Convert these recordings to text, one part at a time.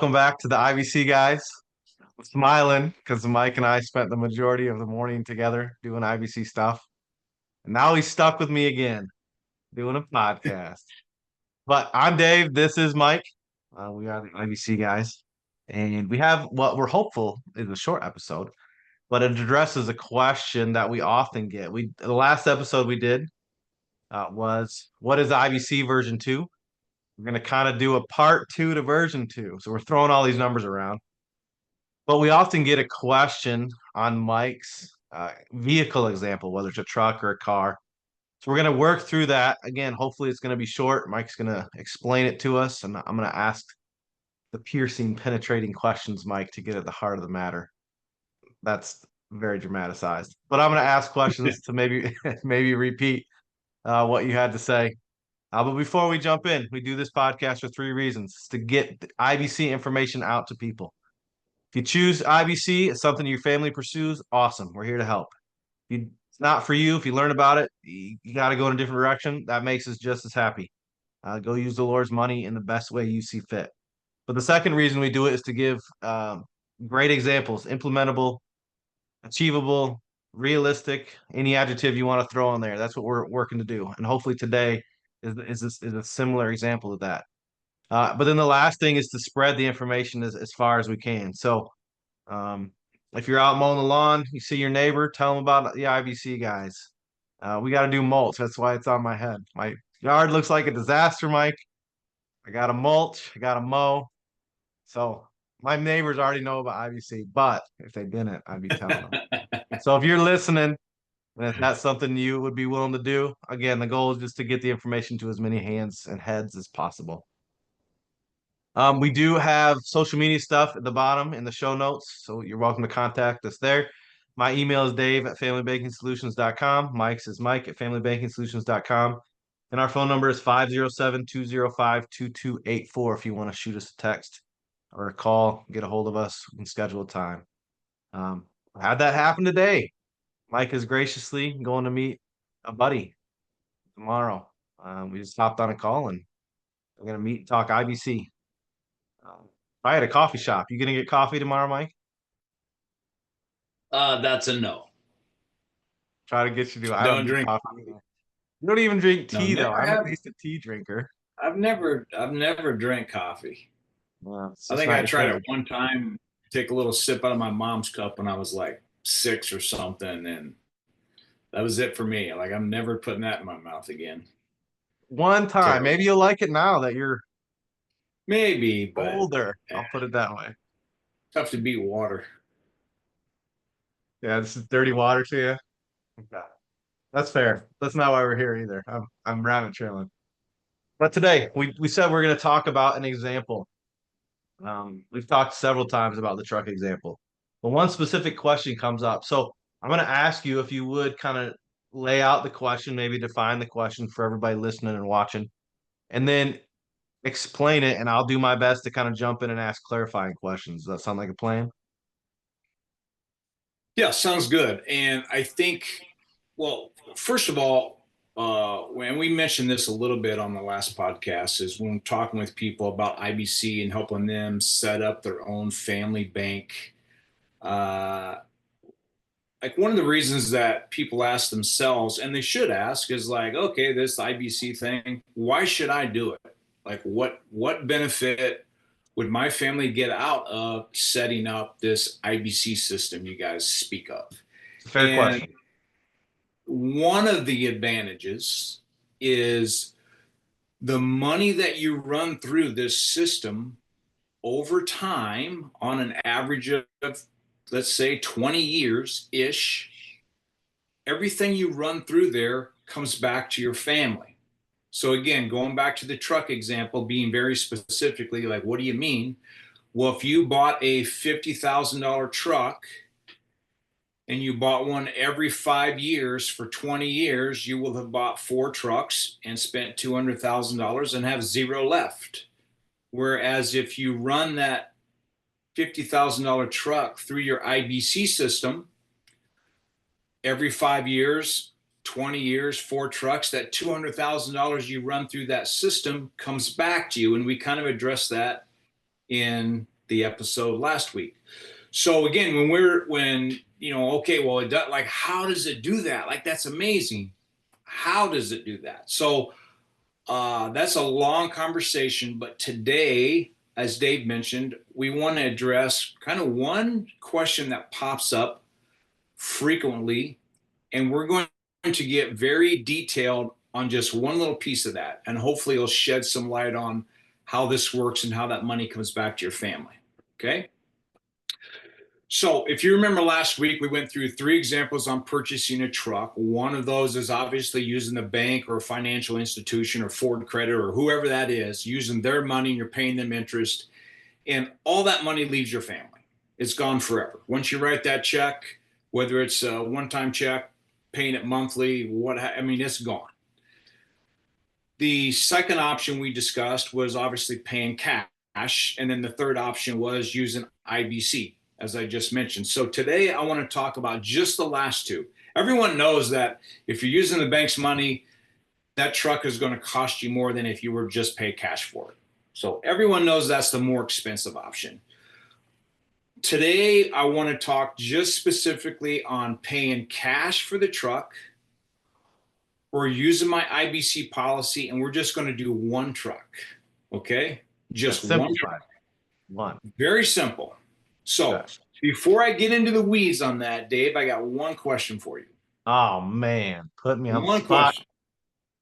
Welcome back to the IBC Guys. I'm smiling because Mike and I spent the majority of the morning together doing IBC stuff. And now he's stuck with me again doing a podcast. But I'm Dave. This is Mike. We are the IBC Guys. And we have what we're hopeful is a short episode, but it addresses a question that we often get. The last episode we did was what is IBC version 2? We're going to kind of do a part 2 to version 2. So we're throwing all these numbers around. But we often get a question on Mike's vehicle example, whether it's a truck or a car. So we're going to work through that. Again, hopefully it's going to be short. Mike's going to explain it to us, and I'm going to ask the piercing, penetrating questions, Mike, to get at the heart of the matter. That's very dramatized. But I'm going to ask questions to maybe repeat what you had to say. But before we jump in, we do this podcast for 3 reasons: to get the IBC information out to people. If you choose IBC, it's something your family pursues, awesome. We're here to help. If it's not for you, if you learn about it, you got to go in a different direction. That makes us just as happy. Go use the Lord's money in the best way you see fit. But the second reason we do it is to give great examples, implementable, achievable, realistic, any adjective you want to throw on there. That's what we're working to do. And hopefully today is a similar example of that. But then the last thing is to spread the information as far as we can. So if you're out mowing the lawn, you see your neighbor, tell them about the IBC Guys. We got to do mulch. That's why it's on my head. My yard looks like a disaster, Mike. I got to mulch. I got to mow. So my neighbors already know about IBC, but if they didn't, I'd be telling them. So if you're listening, and if that's something you would be willing to do, again, the goal is just to get the information to as many hands and heads as possible. We do have social media stuff at the bottom in the show notes, so you're welcome to contact us there. My email is dave@familybankingsolutions.com. Mike's is mike@familybankingsolutions.com. And our phone number is 507-205-2284 if you want to shoot us a text or a call, get a hold of us, we can schedule a time. I had that happen today. Mike is graciously going to meet a buddy tomorrow. We just hopped on a call and we're going to meet and talk IBC. I had a coffee shop. You gonna get coffee tomorrow, Mike? That's a no. Try to get you to. I Don't drink coffee. You don't even drink tea, No, though. I'm at least a tea drinker. I've never drank coffee. Well, I think I tried it one time, take a little sip out of my mom's cup when I was like 6 or something, and that was it for me. Like, I'm never putting that in my mouth again. One time. Terrible. Maybe you'll like it now that you're maybe, but older. I'll put it that way. Tough to beat water. Yeah, this is dirty water to you. Okay. That's fair. That's not why we're here either. I'm rabbit trailing. But today we said we're going to talk about an example. We've talked several times about the truck example, but one specific question comes up. So I'm going to ask you if you would kind of lay out the question, maybe define the question for everybody listening and watching, and then explain it. And I'll do my best to kind of jump in and ask clarifying questions. Does that sound like a plan? Yeah, sounds good. And I think, well, first of all, when we mentioned this a little bit on the last podcast, is when talking with people about IBC and helping them set up their own family bank. Like, one of the reasons that people ask themselves, and they should ask, is like, okay, this IBC thing, why should I do it? Like, what benefit would my family get out of setting up this IBC system you guys speak of? Fair question. One of the advantages is the money that you run through this system over time, on an average of, let's say, 20 years-ish, everything you run through there comes back to your family. So again, going back to the truck example, being very specifically, like, what do you mean? Well, if you bought a $50,000 truck and you bought one every 5 years for 20 years, you will have bought 4 trucks and spent $200,000 and have 0 left. Whereas if you run that $50,000 truck through your IBC system every 5 years, 20 years, 4 trucks, that $200,000 you run through that system comes back to you. And we kind of address that in the episode last week. So again, okay, well, like, how does it do that? Like, that's amazing. How does it do that? So that's a long conversation, but today, as Dave mentioned, we want to address kind of one question that pops up frequently, and we're going to get very detailed on just one little piece of that, and hopefully it'll shed some light on how this works and how that money comes back to your family. Okay? So if you remember last week, we went through 3 examples on purchasing a truck. One of those is obviously using the bank or a financial institution or Ford Credit or whoever that is, using their money, and you're paying them interest, and all that money leaves your family. It's gone forever. Once you write that check, whether it's a one-time check, paying it monthly, it's gone. The second option we discussed was obviously paying cash, and then the third option was using IBC, as I just mentioned. So today I want to talk about just the last 2. Everyone knows that if you're using the bank's money, that truck is going to cost you more than if you were just pay cash for it. So everyone knows that's the more expensive option. Today I want to talk just specifically on paying cash for the truck or using my IBC policy, and we're just going to do one truck. Okay? Just one truck. One. Very simple. So Gosh. Before I get into the weeds on that, Dave, I got one question for you. Oh man, put me on the One spot.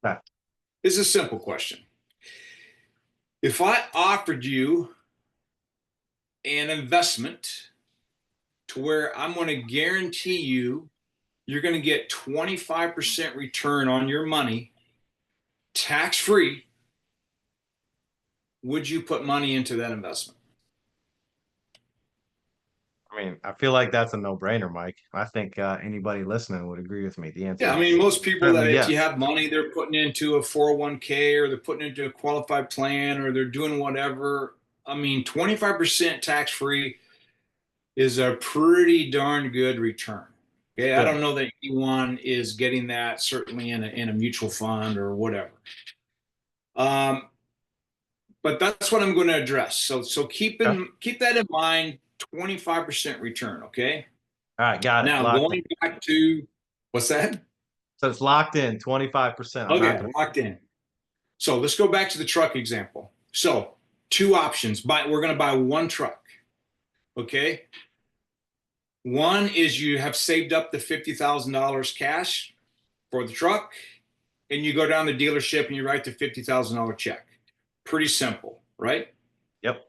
question. It's a simple question. If I offered you an investment to where I'm going to guarantee you're going to get 25% return on your money, tax-free, would you put money into that investment? I mean, I feel like that's a no-brainer, Mike. I think anybody listening would agree with me. The answer Yeah, is most people that if yes. you have money, they're putting into a 401k or they're putting into a qualified plan or they're doing whatever. 25% tax-free is a pretty darn good return. Okay, I don't know that anyone is getting that, certainly in a mutual fund or whatever. But that's what I'm going to address. So keep that in mind. 25% return. Okay. All right, got it. Now going back to what's that? So it's locked in 25%. Okay, locked in. So let's go back to the truck example. So 2 options. We're going to buy one truck. Okay. One is you have saved up the $50,000 cash for the truck, and you go down to the dealership and you write the $50,000 check. Pretty simple, right? Yep.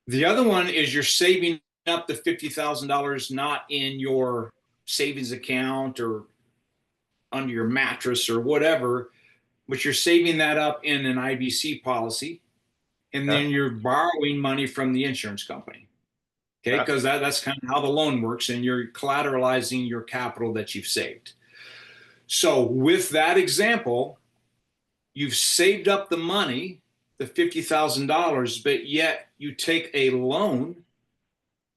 The other one is you're saving up the $50,000 not in your savings account or under your mattress or whatever, but you're saving that up in an IBC policy, and then you're borrowing money from the insurance company. Okay, because that's kind of how the loan works, and you're collateralizing your capital that you've saved. So with that example, you've saved up the money, the $50,000, but yet you take a loan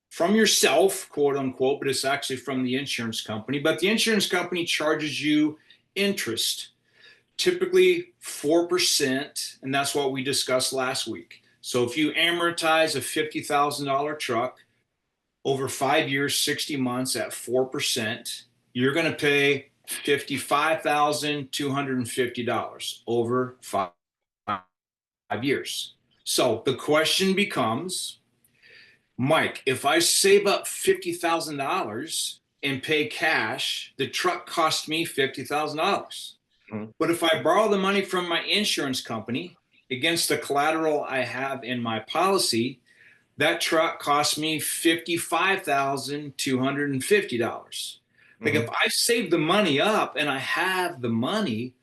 from yourself, quote unquote, but it's actually from the insurance company. But the insurance company charges you interest, typically 4%, and that's what we discussed last week. So if you amortize a $50,000 truck over 5 years, 60 months at 4%, you're going to pay $55,250 over 5 years. So the question becomes, Mike, if I save up $50,000 and pay cash, the truck cost me $50,000. Mm-hmm. But if I borrow the money from my insurance company against the collateral I have in my policy, that truck cost me $55,250. Like, if I save the money up and I have the money,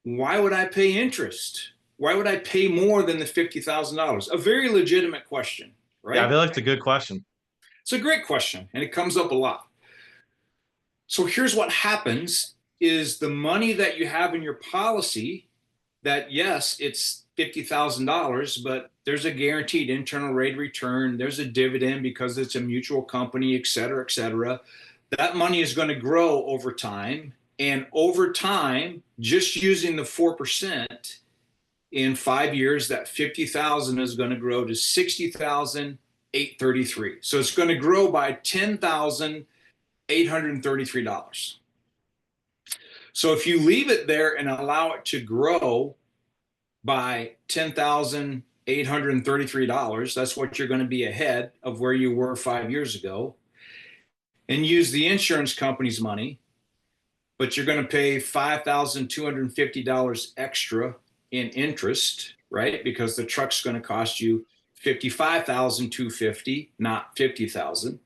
why would I pay interest? Why would I pay more than the $50,000? A very legitimate question, right? Yeah, I feel like it's a good question. It's a great question, and it comes up a lot. So here's what happens is the money that you have in your policy, that yes, it's $50,000, but there's a guaranteed internal rate of return. There's a dividend because it's a mutual company, et cetera, et cetera. That money is going to grow over time. And over time, just using the 4%, in 5 years, that $50,000 is going to grow to $60,000, $10,833. So it's going to grow by $10,833. So if you leave it there and allow it to grow by $10,833, that's what you're going to be ahead of where you were 5 years ago, and use the insurance company's money, but you're going to pay $5,250 extra in interest, right? Because the truck's going to cost you $55,250, not $50,000.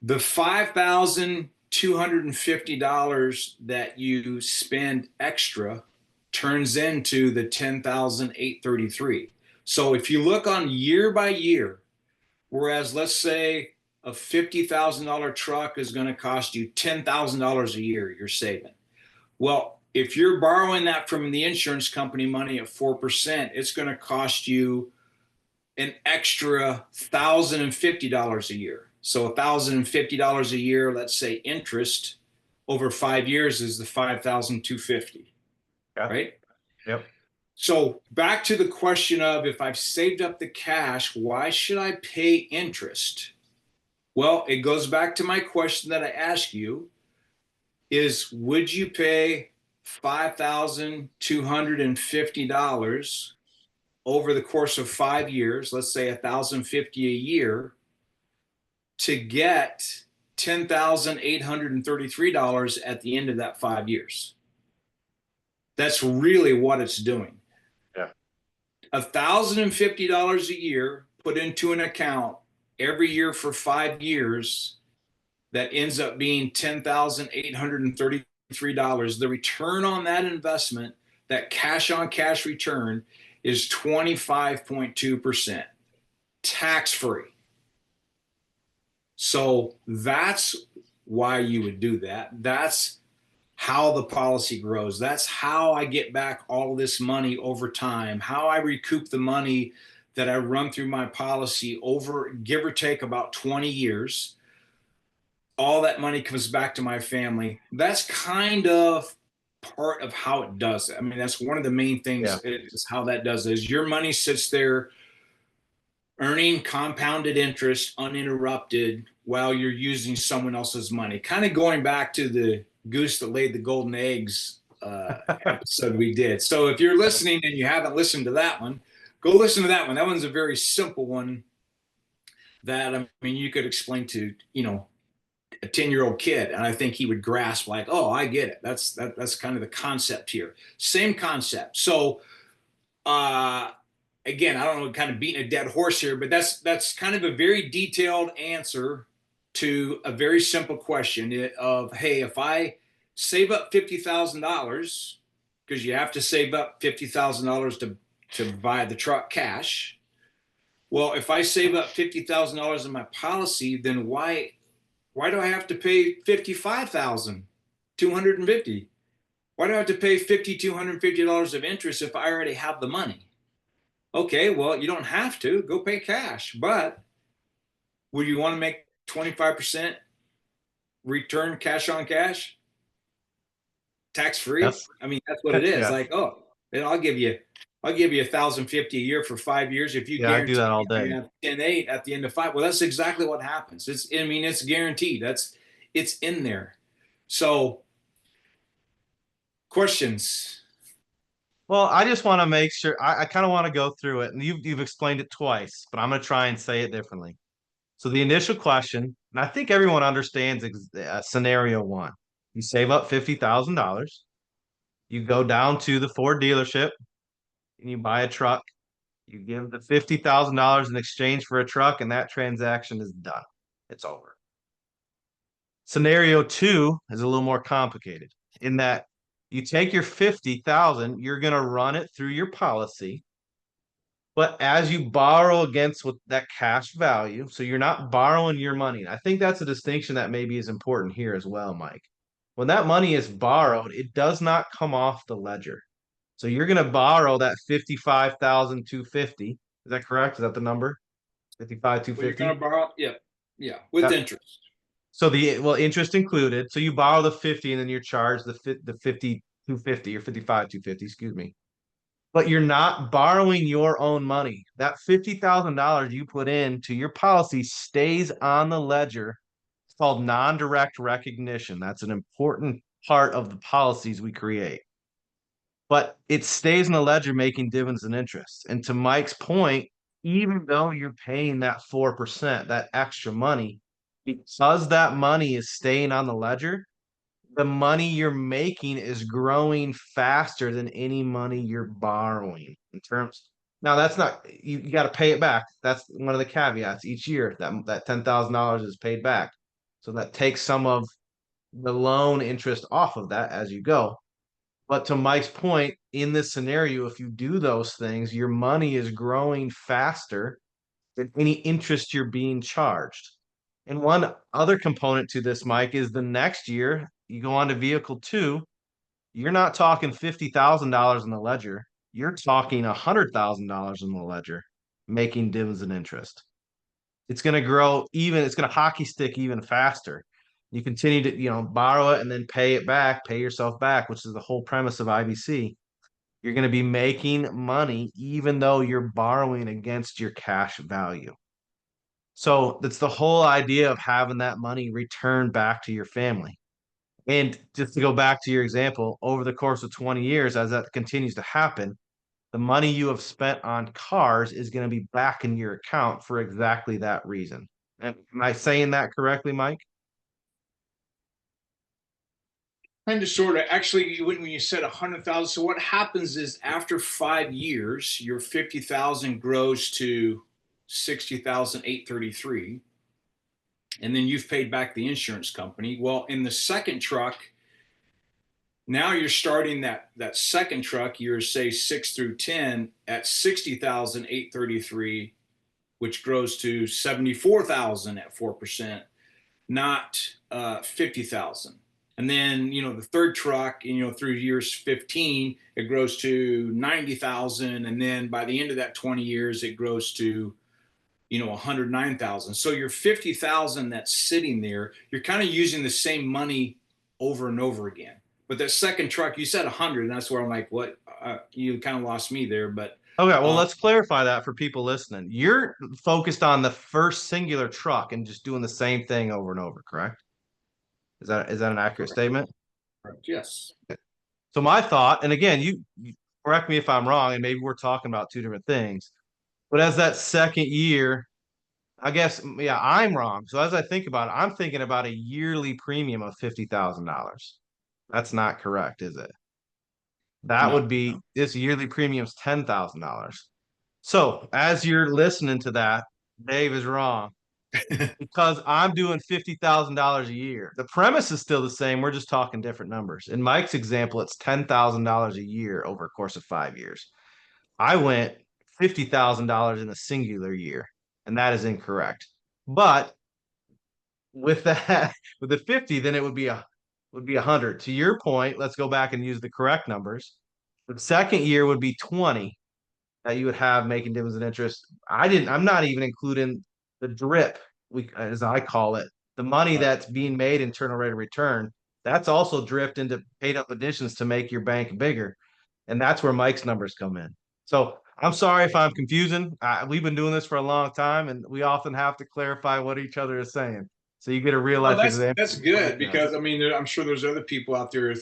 The $5,250 that you spend extra turns into the $10,833. So if you look on year by year, whereas let's say a $50,000 truck is going to cost you $10,000 a year, you're saving. Well, if you're borrowing that from the insurance company money at 4%, it's going to cost you an extra $1,050 a year. So $1,050 a year, let's say interest over 5 years is the $5,250, right? Yep. So back to the question of, if I've saved up the cash, why should I pay interest? Well, it goes back to my question that I asked you is, would you pay $5,250 over the course of 5 years, let's say $1,050 a year, to get $10,833 at the end of that 5 years? That's really what it's doing. Yeah. $1,050 a year put into an account every year for 5 years, that ends up being $10,833. The return on that investment, that cash on cash return, is 25.2%, tax free. So that's why you would do that. That's how the policy grows. That's how I get back all this money over time, how I recoup the money that I run through my policy over, give or take, about 20 years. All that money comes back to my family. That's kind of part of how it does it. I mean, that's one of the main things, is how that does it, is your money sits there earning compounded interest uninterrupted while you're using someone else's money. Kind of going back to the goose that laid the golden eggs episode we did. So if you're listening and you haven't listened to that one, go listen to that one. That one's a very simple one that, I mean, you could explain to, a 10-year-old kid, and I think he would grasp, like, oh, I get it. That's kind of the concept here. Same concept. So again, I don't know, kind of beating a dead horse here, but that's kind of a very detailed answer to a very simple question of, hey, if I save up $50,000, because you have to save up $50,000 to buy the truck cash. Well, if I save up $50,000 in my policy, then why do I have to pay $55,250? Why do I have to pay $5,250 of interest if I already have the money? Okay, well, you don't have to. Go pay cash. But would you want to make 25% return cash on cash? Tax free? Yes. I mean, that's what it is. Yeah. Like, oh, then I'll give you $1,050 a year for 5 years if you I do that all day. you have 10,800 at the end of 5. Well, that's exactly what happens. It's guaranteed. It's in there. So, questions? Well, I just want to make sure, I kind of want to go through it, and you've explained it twice, but I'm going to try and say it differently. So the initial question, and I think everyone understands scenario one. You save up $50,000. You go down to the Ford dealership and you buy a truck. You give the $50,000 in exchange for a truck, and that transaction is done. It's over. Scenario two is a little more complicated in that you take your $50,000, you're going to run it through your policy. But as you borrow against with that cash value, so you're not borrowing your money. I think that's a distinction that maybe is important here as well, Mike. When that money is borrowed, it does not come off the ledger. So you're going to borrow that $55,250. Is that correct? Is that the number? 55,250. Well, you're going to borrow, yeah, with interest. So interest included. So you borrow the 50, and then you're charged the 5250 or 55,250. Excuse me. but you're not borrowing your own money. That $50,000 you put into your policy stays on the ledger. It's called non-direct recognition. That's an important part of the policies we create. But it stays in the ledger making dividends and interest. And to Mike's point, even though you're paying that 4%, that extra money, because that money is staying on the ledger, the money you're making is growing faster than any money you're borrowing in terms. Now that's not you got to pay it back. That's one of the caveats each year that $10,000 is paid back. So that takes some of the loan interest off of that as you go. But to Mike's point, in this scenario, if you do those things, your money is growing faster than any interest you're being charged. And one other component to this, Mike, is the next year you go on to vehicle two, you're not talking $50,000 in the ledger. You're talking $100,000 in the ledger, making dividends and interest. It's going to grow even, it's going to hockey stick even faster. You continue to, borrow it and then pay it back, pay yourself back, which is the whole premise of IBC. You're going to be making money even though you're borrowing against your cash value. So that's the whole idea of having that money return back to your family. And just to go back to your example, over the course of 20 years, as that continues to happen, the money you have spent on cars is going to be back in your account for exactly that reason. Am I saying that correctly, Mike? Kind of, sort of. Actually, when you said 100,000, so what happens is after 5 years, your 50,000 grows to 60,833, and then you've paid back the insurance company. Well, in the second truck, now you're starting that second truck, years say 6 through 10, at 60,833, which grows to 74,000 at 4%, not 50,000. And then, the third truck, through years 15, it grows to 90,000. And then by the end of that 20 years, it grows to, 109,000. So your 50,000 that's sitting there, you're kind of using the same money over and over again. But that second truck, you said 100, and that's where I'm like, what? You kind of lost me there. But Okay, well, let's clarify that for people listening. You're focused on the first singular truck and just doing the same thing over and over, correct? Is that an accurate statement? correct, yes. So my thought, and again, you correct me if I'm wrong, and maybe we're talking about two different things, but as that second year, I guess, yeah, I'm wrong. So as I think about it, I'm thinking about a yearly premium of $50,000. That's not correct, is it? That No. would be this yearly premium's $10,000. So as you're listening to that, Dave is wrong because I'm doing $50,000 a year. The premise is still the same. We're just talking different numbers. In Mike's example, it's $10,000 a year over a course of 5 years. I went $50,000 in a singular year, and that is incorrect. But with that, with the 50, then it would be 100. To your point, let's go back and use the correct numbers. The second year would be 20 that you would have making dividends and interest. I'm not even including the drip, as I call it, the money Right. that's being made internal rate of return. That's also dripped into paid up additions to make your bank bigger. And that's where Mike's numbers come in. So I'm sorry if I'm confusing. We've been doing this for a long time, and we often have to clarify what each other is saying. So you get a real Well, life that's example. that's good, because I mean, I'm sure there's other people out there,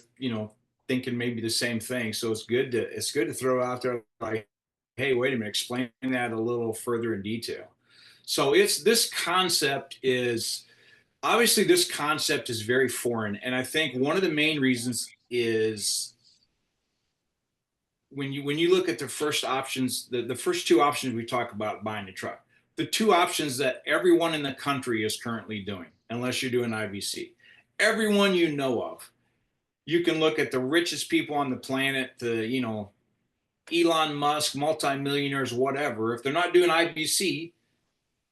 thinking maybe the same thing. So it's good to throw out there, like, hey, wait a minute, explain that a little further in detail. So it's this concept is obviously, this concept is very foreign, and I think one of the main reasons is when you look at the first options, the first two options we talk about buying a truck, the two options that everyone in the country is currently doing, unless you're doing IBC, everyone you know of, you can look at the richest people on the planet, Elon Musk, multimillionaires, whatever. If they're not doing IBC,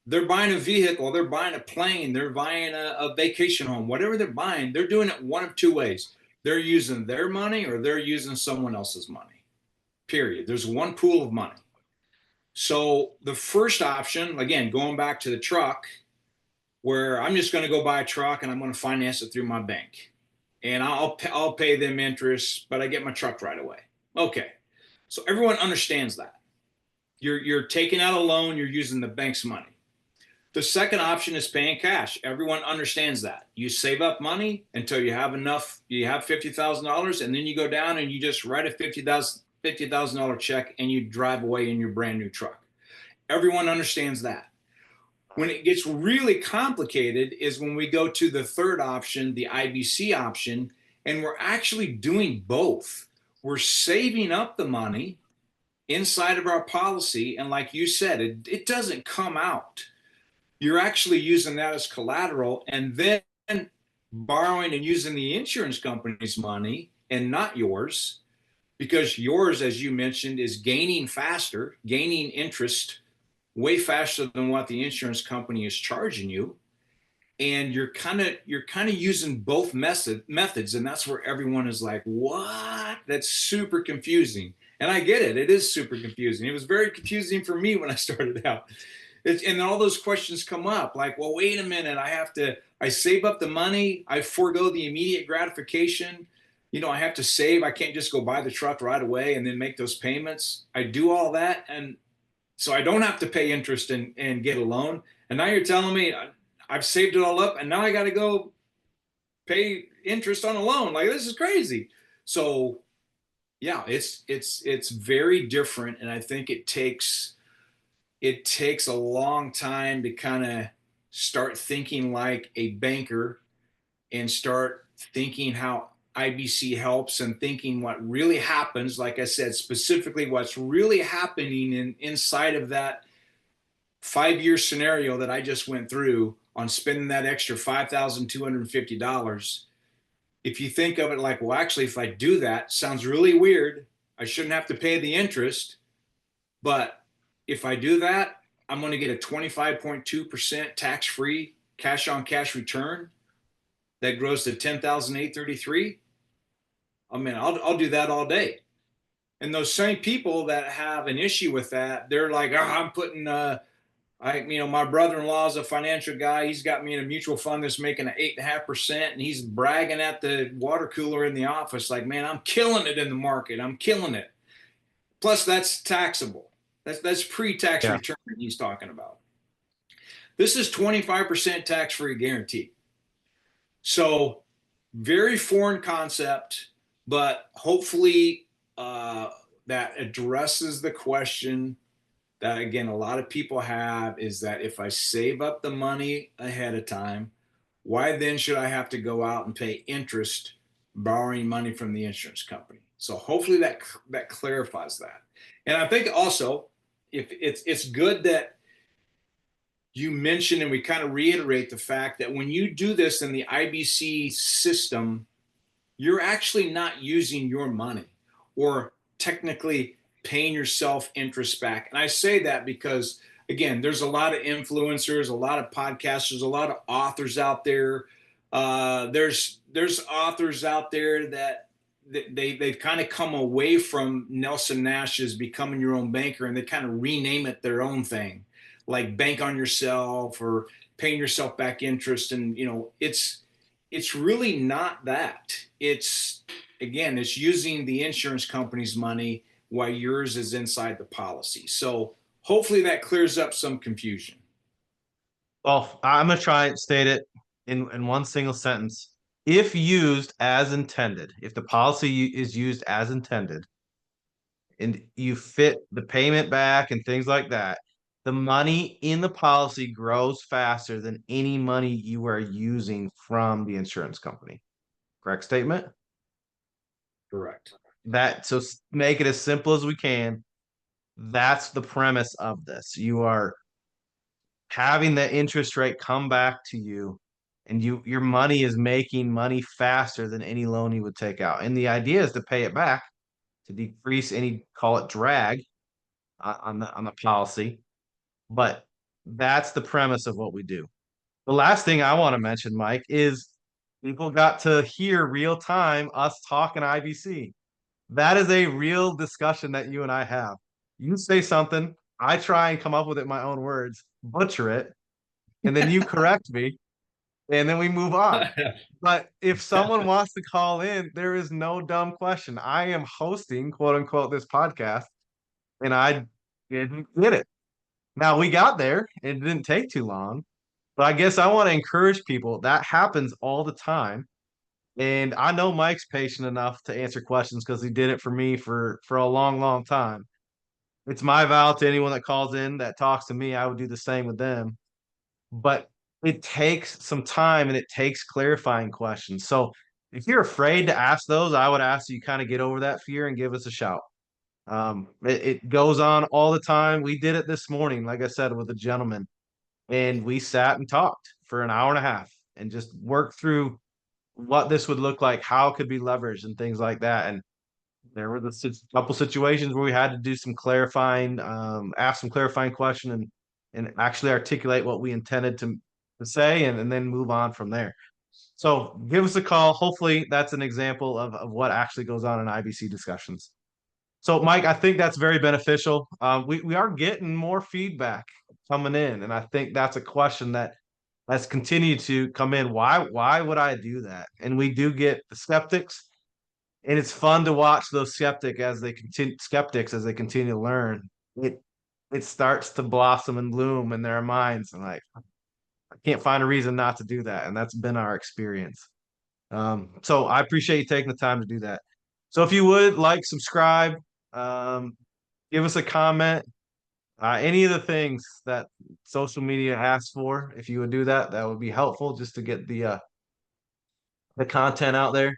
they're buying a vehicle, they're buying a plane, they're buying a vacation home, whatever they're buying, they're doing it one of two ways. They're using their money or they're using someone else's money. Period. There's one pool of money. So the first option, again, going back to the truck, where I'm just going to go buy a truck and I'm going to finance it through my bank, and I'll pay them interest, but I get my truck right away. Okay. So everyone understands that. You're taking out a loan, you're using the bank's money. The second option is paying cash. Everyone understands that. You save up money until you have enough, you have $50,000, and then you go down and you just write a $50,000 check and you drive away in your brand new truck. Everyone understands that. When it gets really complicated is when we go to the third option, the IBC option, and we're actually doing both. We're saving up the money inside of our policy, and like you said, it doesn't come out. You're actually using that as collateral and then borrowing and using the insurance company's money and not yours, because yours, as you mentioned, is gaining faster, gaining interest way faster than what the insurance company is charging you. And you're kind of using both methods, and that's where everyone is like, what? That's super confusing. And I get it. It is super confusing. It was very confusing for me when I started out. And all those questions come up like, well, wait a minute. I save up the money. I forego the immediate gratification. I have to save. I can't just go buy the truck right away and then make those payments. I do all that. And so I don't have to pay interest and get a loan. And now you're telling me I've saved it all up and now I got to go pay interest on a loan. Like, this is crazy. So yeah, it's very different. And I think it takes a long time to kind of start thinking like a banker and start thinking how IBC helps and thinking what really happens. Like I said, specifically what's really happening inside of that 5-year scenario that I just went through on spending that extra $5,250. If you think of it like, well, actually, if I do that, sounds really weird. I shouldn't have to pay the interest. But if I do that, I'm going to get a 25.2% tax-free cash-on-cash return that grows to $10,833. I mean, I'll do that all day. And those same people that have an issue with that, they're like, I'm putting, my brother-in-law is a financial guy. He's got me in a mutual fund that's making an 8.5%, and he's bragging at the water cooler in the office like, man, I'm killing it in the market. I'm killing it. Plus, that's taxable. That's pre-tax return he's talking about. This is 25% tax-free guarantee. So very foreign concept, but hopefully that addresses the question that, again, a lot of people have, is that if I save up the money ahead of time, why then should I have to go out and pay interest borrowing money from the insurance company? So hopefully that clarifies that. And I think also, if it's good that you mentioned and we kind of reiterate the fact that when you do this in the IBC system, you're actually not using your money or technically paying yourself interest back. And I say that because, again, there's a lot of influencers, a lot of podcasters, a lot of authors out there. There's authors out there that they've kind of come away from Nelson Nash's Becoming Your Own Banker, and they kind of rename it their own thing, like bank on yourself or paying yourself back interest. And, it's really not that. It's using the insurance company's money while yours is inside the policy. So hopefully that clears up some confusion. Well, I'm going to try and state it in one single sentence. If used as intended, if the policy is used as intended, and you fit the payment back and things like that, the money in the policy grows faster than any money you are using from the insurance company. Correct statement? Correct. So make it as simple as we can. That's the premise of this. You are having the interest rate come back to you, and your money is making money faster than any loan you would take out. And the idea is to pay it back to decrease any, call it, drag on the policy. But that's the premise of what we do. The last thing I want to mention, Mike, is people got to hear real time us talking IBC. That is a real discussion that you and I have. You say something, I try and come up with it in my own words, butcher it, and then you correct me. and then we move on. But if someone wants to call in, there is no dumb question. I am hosting, quote unquote, this podcast, and I didn't get it. Now we got there. It didn't take too long, but I guess I want to encourage people. That happens all the time. And I know Mike's patient enough to answer questions because he did it for me for a long, long time. It's my vow to anyone that calls in that talks to me, I would do the same with them. But it takes some time and it takes clarifying questions. So if you're afraid to ask those, I would ask you kind of get over that fear and give us a shout. It goes on all the time. We did it this morning, like I said, with a gentleman, and we sat and talked for an hour and a half and just worked through what this would look like, how it could be leveraged, and things like that. And there were couple situations where we had to do some clarifying, ask some clarifying question, and actually articulate what we intended to say, and then move on from there. So give us a call. Hopefully, that's an example of what actually goes on in IBC discussions. So, Mike, I think that's very beneficial. We are getting more feedback coming in, and I think that's a question that has continued to come in. Why would I do that? And we do get the skeptics, and it's fun to watch those skeptics as they continue to learn. It starts to blossom and bloom in their minds, and like I can't find a reason not to do that, and that's been our experience. So I appreciate you taking the time to do that. So if you would like, subscribe, um, give us a comment, any of the things that social media asks for. If you would do that, that would be helpful just to get the content out there.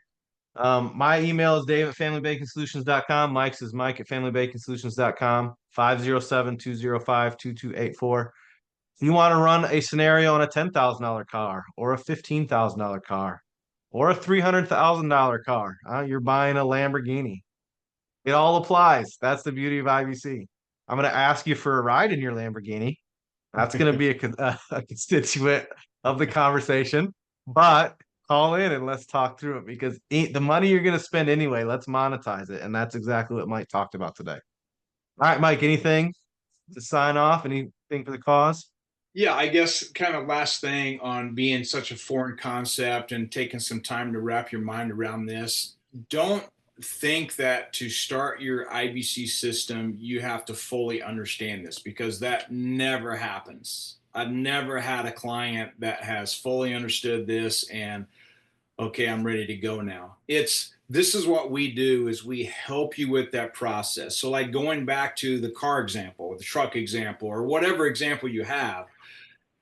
My email is dave@familybakingSolutions.com. Mike's is mike@familybakingSolutions.com, 507-205-2284. If you want to run a scenario on a $10,000 car or a $15,000 car or a $300,000 car, you're buying a Lamborghini. It all applies. That's the beauty of IBC. I'm going to ask you for a ride in your Lamborghini. That's going to be a constituent of the conversation. But call in and let's talk through it because the money you're going to spend anyway, let's monetize it. And that's exactly what Mike talked about today. All right, Mike, anything to sign off? Anything for the cause? Yeah, I guess kind of last thing on being such a foreign concept and taking some time to wrap your mind around this. Don't think that to start your IBC system, you have to fully understand this because that never happens. I've never had a client that has fully understood this and okay, I'm ready to go now. This is what we do is we help you with that process. So like going back to the car example or the truck example or whatever example you have,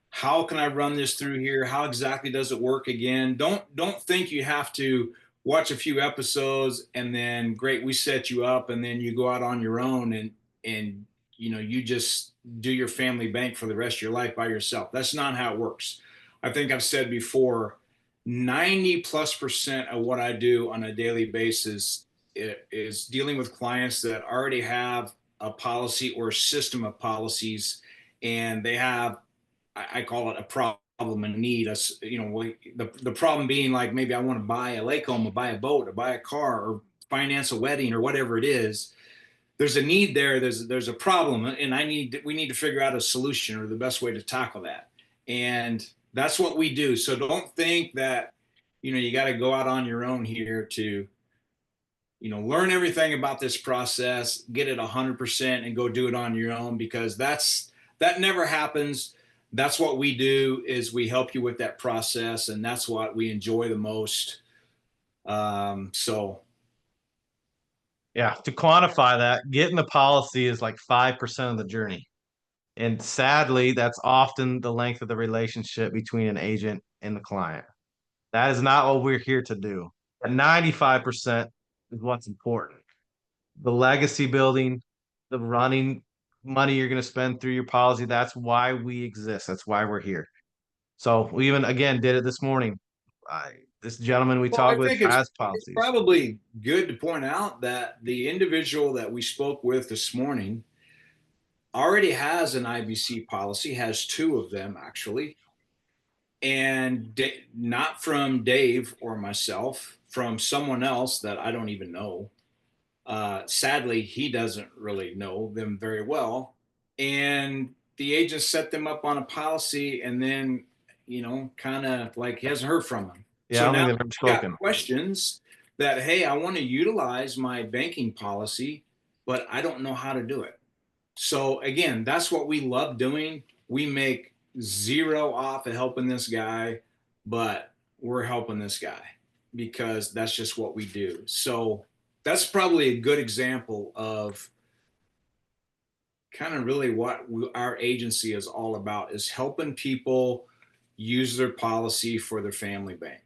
how can I run this through here? How exactly does it work again? Don't think you have to watch a few episodes and then great, we set you up and then you go out on your own and you just do your family bank for the rest of your life by yourself. That's not how it works. I think I've said before, 90+% of what I do on a daily basis is dealing with clients that already have a policy or a system of policies and they have I call it a problem and need us, the problem being like, maybe I want to buy a lake home or buy a boat or buy a car or finance a wedding or whatever it is. There's a need there. There's a problem and we need to figure out a solution or the best way to tackle that. And that's what we do. So don't think that, you got to go out on your own here to, learn everything about this process, get it 100% and go do it on your own because that never happens. That's what we do is we help you with that process and that's what we enjoy the most. Yeah, to quantify that, getting the policy is like 5% of the journey. And sadly, that's often the length of the relationship between an agent and the client. That is not what we're here to do. But 95% is what's important. The legacy building, the running money you're going to spend through your policy, that's why we exist. That's why we're here. So we even, again, did it this morning. This gentleman we Well, I talked with think it's has policies. probably good to point out that the individual that we spoke with this morning already has an IBC policy, has two of them actually, and not from Dave or myself, from someone else that I don't even know. Sadly, he doesn't really know them very well. And the agent set them up on a policy and then kind of like he hasn't heard from him. Yeah, I So don't now think they've ever he's got spoken. questions that, hey, I want to utilize my banking policy, but I don't know how to do it. So again, that's what we love doing. We make zero off of helping this guy, but we're helping this guy because that's just what we do. So that's probably a good example of kind of really what our agency is all about, is helping people use their policy for their family bank.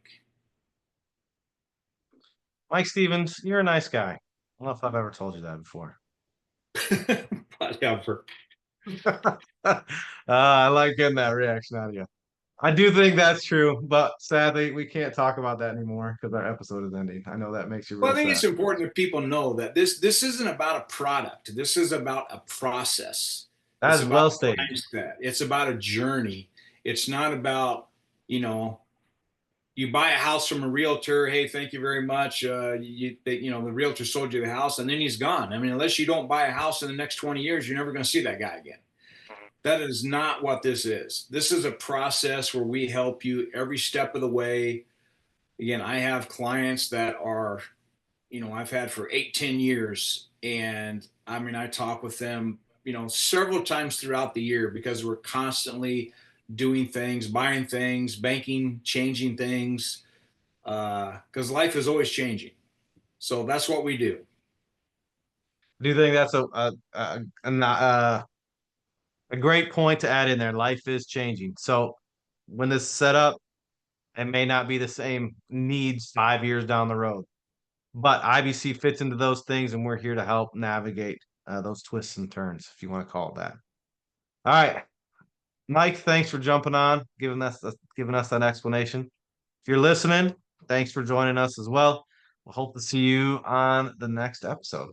Mike Stevens, you're a nice guy. I don't know if I've ever told you that before. Whatever. I like getting that reaction out of you. I do think that's true, but sadly, we can't talk about that anymore because our episode is ending. I know that makes you Well, real I think sad. it's important that people know that this isn't about a product. This is about a process. That It's is about well a stated. mindset. It's about a journey. It's not about, you buy a house from a realtor. Hey, thank you very much. The realtor sold you the house and then he's gone. I mean, unless you don't buy a house in the next 20 years, you're never going to see that guy again. That is not what this is. This is a process where we help you every step of the way. Again, I have clients that are, I've had for 8, 10 years. And I mean, I talk with them, several times throughout the year because we're constantly doing things, buying things, banking, changing things, because life is always changing. So that's what we do. Do you think that's a great point to add in there? Life is changing. So when this is set up, it may not be the same needs 5 years down the road, but IBC fits into those things, and we're here to help navigate those twists and turns, if you want to call it that. All right, Mike, thanks for jumping on, giving us that explanation. If you're listening, thanks for joining us as well. We'll hope to see you on the next episode.